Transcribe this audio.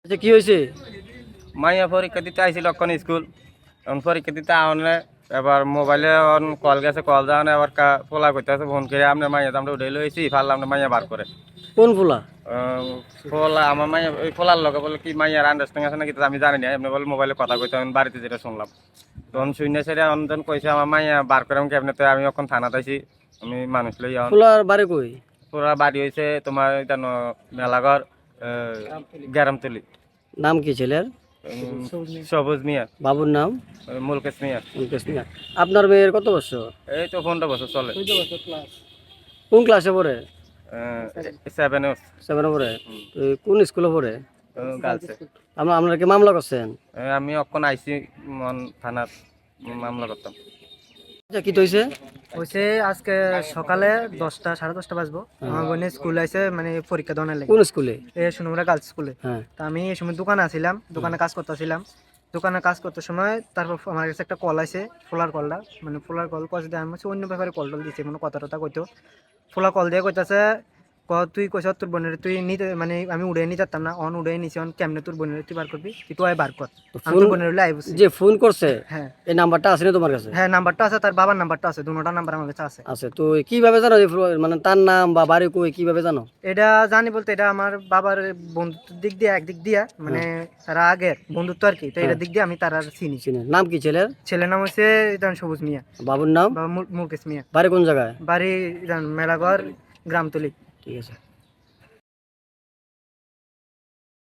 আচ্ছা কি হয়েছে? মাইয়া পরীক্ষা দিতে আইছিল অক্ষণ স্কুল এখন পরীক্ষা দিতে আনলে এবার মোবাইলে অন কল গেছে কল যাওয়া এবার পোলা করতেছে ফোন করে আপনার মাইয়া আমরা উঠে লইছি ফাল আপনার মাইয়া বার করে কোন ফুলা? পোলা আমার মাইয়া ওই পোলার লগে বলে কি মাইয়ার আন্ডারস্ট্যান্ডিং আছে নাকি আমি জানি না আপনি বলে মোবাইলে কথা কইতে আমি বাড়িতে যেটা শুনলাম তখন শুনে সেটা অনজন কইছে আমার মাইয়া বার করে আমি কেমনে আমি এখন থানাতে আইছি আমি মানুষ লই ফুলার বাড়ি কই? পুরা বাড়ি হয়েছে তোমার জানো মেলাঘর গ্যারামতলি। নাম কি ছেলের? সবুজ মিয়া। বাবুর নাম? মুলকেশ মিয়া। মুকেশ মিয়া। আপনার মেয়ের কত বছর? এই তো 15 বছর চলে। কোন ক্লাসে পড়ে? 7 7 পড়ে। তো কোন স্কুলে পড়ে? গার্লসে। আপনারা কি মামলা করছেন? আমি অক্ষণ আইসি মন থানার মামলা করতাম। আচ্ছা কি হইছে? হয়েছে আজকে সকালে 10টা 10:30 বাজবো আমার বোনে স্কুল আইছে মানে পরীক্ষা দেওয়ার লাগে। কোন স্কুলে? সোনামুড়া গার্লস স্কুলে। হ্যাঁ। তা আমি এই সময় দোকানে আছিলাম, দোকানে কাজ করতেছিলাম। দোকানে কাজ করতে সময় তারপর আমার কাছে একটা কল আছে, ফোলার কলটা মানে ফোলার কল কয়েছে আমি হচ্ছে অন্য ব্যাপারে কল টল দিচ্ছে কোনো কথা টথা কইতো। ফোলা কল দিয়ে কইতাছে তুই কইস তোর বোনের তুই নিতে মানে আমি উড়ে নিতে পারতাম না, অন উড়ে নিছি অন কেমনে তোর বোনের তুই বার করবি, তুই আয় বার কর। আমি তোর বোনের হইলে আইবছি। যে ফোন করছে হ্যাঁ এই নাম্বারটা আছে না তোমার কাছে? হ্যাঁ নাম্বারটা আছে, তার বাবার নাম্বারটা আছে, দুটোটা নাম্বার আমার কাছে আছে। আছে তো কিভাবে জানো যে মানে তার নাম বা বাড়ি কই কিভাবে জানো? এটা জানি বলতে এটা আমার বাবার বন্ধুত্বের দিক দিয়ে একদিক দিয়ে মানে তারা আগের বন্ধুত্ব আর কি, তো এটার দিক দিয়ে আমি তার চিনি। চিনি। নাম কি ছেলের? ছেলের নাম হচ্ছে সবুজ মিয়া। বাবুর নাম? বা মুকেশ মিয়া। বাড়ি কোন জায়গায়? বাড়ি মেলাঘর গ্রামতলি। ঠিক আছে।